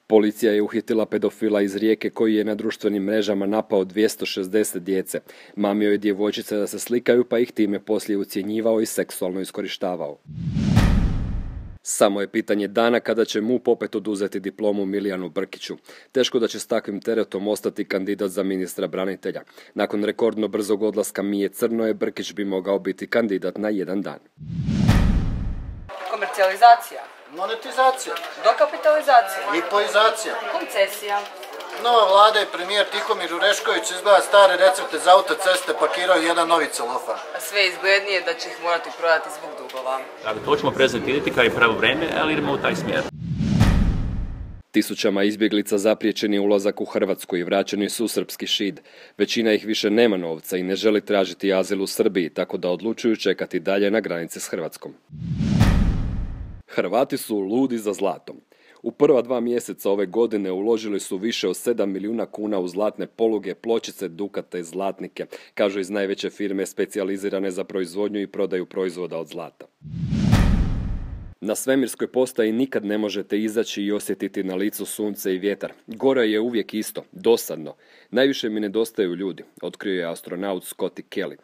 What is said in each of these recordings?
Policija je uhitila pedofila iz Rijeke koji je na društvenim mrežama napao 260 djece. Mamio je djevojčice da se slikaju pa ih time poslije ucjenjivao i seksualno iskorištavao. Samo je pitanje dana kada će MUP opet oduzeti diplomu Milijanu Brkiću. Teško da će s takvim teretom ostati kandidat za ministra branitelja. Nakon rekordno brzog odlaska Mije Crnoje, Brkić bi mogao biti kandidat na jedan dan. Komercijalizacija. Monetizacija. Dokapitalizacija. Lipoizacija. Koncesija. Nova vlada i premijer Tihomir Orešković izgleda stare recepte za autoceste pakirao jedan novi celofan. A sve izglednije da će ih morati prodati zbog dugova. Dakle, to ćemo prezentirati kao i pravo vreme, ali idemo u taj smjer. Tisućama izbjeglica zapriječen je ulazak u Hrvatsku i vraćeni su u srpski šid. Većina ih više nema novca i ne želi tražiti azil u Srbiji, tako da odlučuju čekati dalje na granici s Hrvatskom. Hrvati su ludi za zlatom. U prva 2 mjeseca ove godine uložili su više od 7 milijuna kuna u zlatne poluge, pločice, dukate i zlatnike, kažu iz najveće firme specijalizirane za proizvodnju i prodaju proizvoda od zlata. Na svemirskoj postaji nikad ne možete izaći i osjetiti na licu sunce i vjetar. Gore je uvijek isto, dosadno. Najviše mi nedostaju ljudi, otkrio je astronaut Scotty Kelly.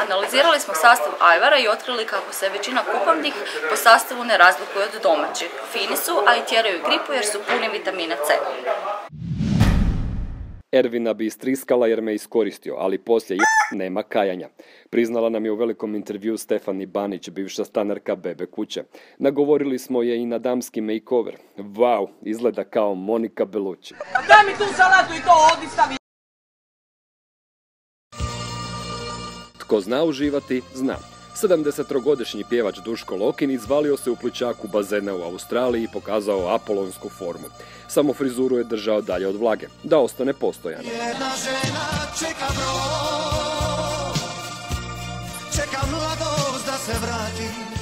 Analizirali smo sastav ajvara i otkrili kako se većina kupovnih po sastavu ne razlikuje od domaćih. Fini su, a i tjeraju gripu jer su puni vitamina C. Ervina bi istriskala jer me iskoristio, ali poslije nema kajanja. Priznala nam je u velikom intervju Stefani Banić, bivša stanarka bebe kuće. Nagovorili smo je i na damski makeover. Wow, izgleda kao Monika Bellucci. Daj mi tu salatu i to ovdje stavi. Tko zna uživati, zna. 73-godišnji pjevač Duško Lokin izvalio se u plićaku bazena u Australiji i pokazao apolonsku formu. Samo frizuru je držao dalje od vlage, da ostane postojan. Jedna žena čeka brod, čeka mladost da se vrati.